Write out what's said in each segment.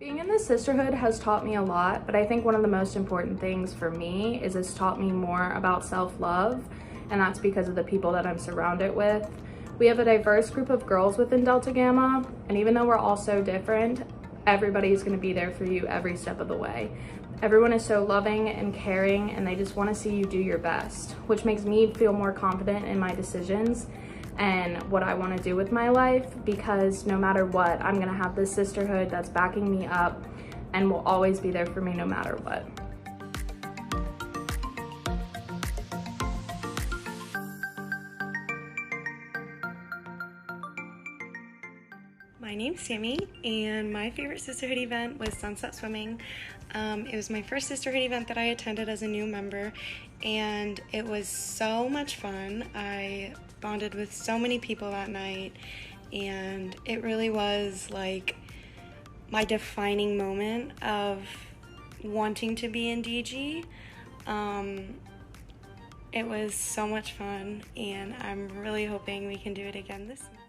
Being in the sisterhood has taught me a lot, but I think one of the most important things for me is it's taught me more about self-love, and that's because of the people that I'm surrounded with. We have a diverse group of girls within Delta Gamma, and even though we're all so different, everybody's going to be there for you every step of the way. Everyone is so loving and caring, and they just want to see you do your best, which makes me feel more confident in my decisions and what I want to do with my life, because no matter what, I'm going to have this sisterhood that's backing me up and will always be there for me no matter what. My name's Sammy, and my favorite sisterhood event was Sunset Swimming. It was my first sisterhood event that I attended as a new member, and it was so much fun. I bonded with so many people that night, and it really was like my defining moment of wanting to be in DG. It was so much fun, and I'm really hoping we can do it again this year.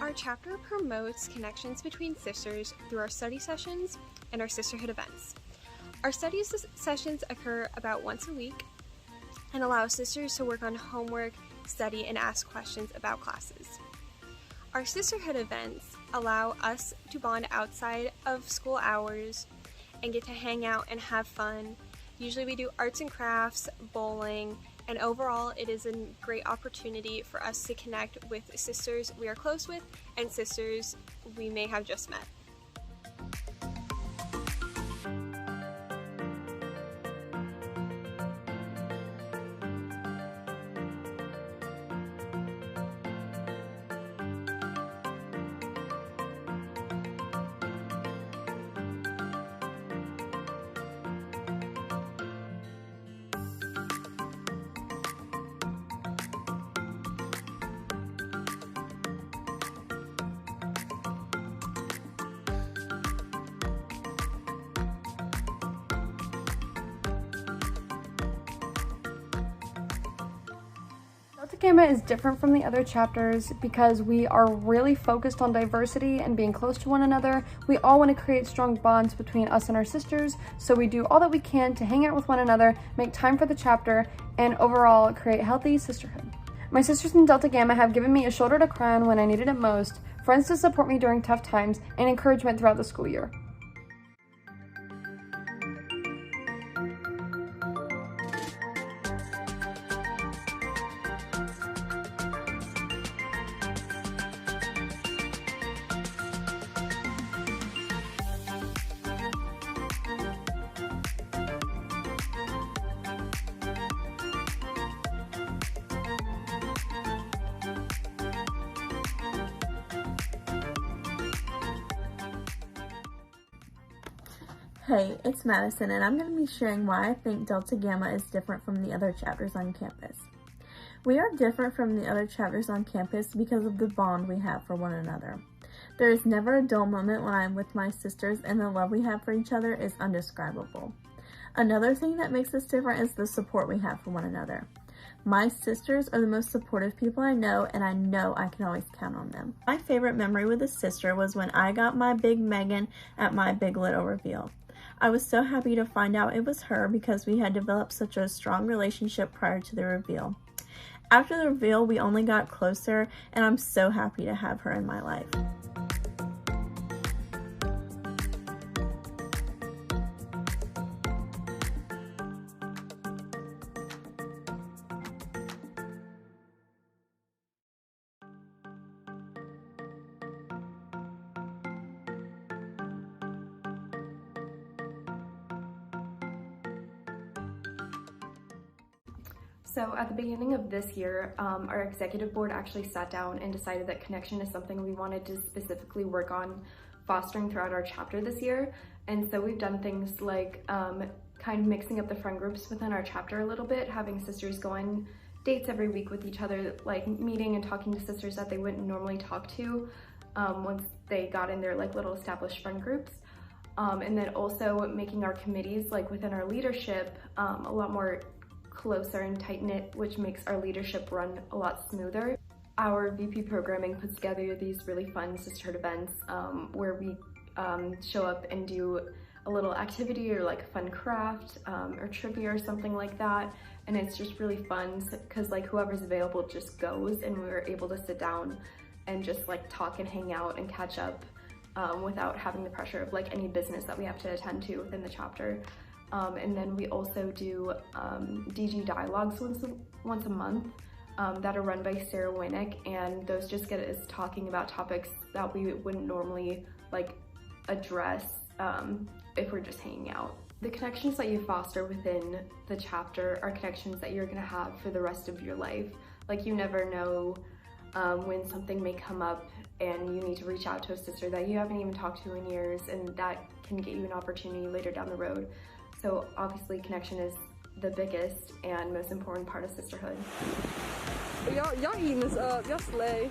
Our chapter promotes connections between sisters through our study sessions and our sisterhood events. Our study sessions occur about once a week and allow sisters to work on homework, study, and ask questions about classes. Our sisterhood events allow us to bond outside of school hours and get to hang out and have fun. Usually we do arts and crafts, bowling, and overall it is a great opportunity for us to connect with sisters we are close with and sisters we may have just met. Delta Gamma is different from the other chapters because we are really focused on diversity and being close to one another. We all want to create strong bonds between us and our sisters, so we do all that we can to hang out with one another, make time for the chapter, and overall create healthy sisterhood. My sisters in Delta Gamma have given me a shoulder to cry on when I needed it most, friends to support me during tough times, and encouragement throughout the school year. Hey, it's Madison, and I'm going to be sharing why I think Delta Gamma is different from the other chapters on campus. We are different from the other chapters on campus because of the bond we have for one another. There is never a dull moment when I am with my sisters, and the love we have for each other is indescribable. Another thing that makes us different is the support we have for one another. My sisters are the most supportive people I know, and I know I can always count on them. My favorite memory with a sister was when I got my Big Megan at my Big Little reveal. I was so happy to find out it was her because we had developed such a strong relationship prior to the reveal. After the reveal, we only got closer, and I'm so happy to have her in my life. So at the beginning of this year, our executive board actually sat down and decided that connection is something we wanted to specifically work on fostering throughout our chapter this year. And so we've done things like kind of mixing up the friend groups within our chapter a little bit, having sisters go on dates every week with each other, like meeting and talking to sisters that they wouldn't normally talk to once they got in their like little established friend groups. And then also making our committees like within our leadership a lot more closer and tight-knit, which makes our leadership run a lot smoother. our VP programming puts together these really fun sisterhood events where we show up and do a little activity or like a fun craft or trivia or something like that. And it's just really fun because like whoever's available just goes, and we were able to sit down and just like talk and hang out and catch up without having the pressure of like any business that we have to attend to within the chapter. And then we also do DG dialogues once a month that are run by Sarah Winnick, and those just get us talking about topics that we wouldn't normally like address if we're just hanging out. The connections that you foster within the chapter are connections that you're gonna have for the rest of your life. Like, you never know when something may come up and you need to reach out to a sister that you haven't even talked to in years, and that can get you an opportunity later down the road. So obviously connection is the biggest and most important part of sisterhood. Y'all eating this up, y'all slay.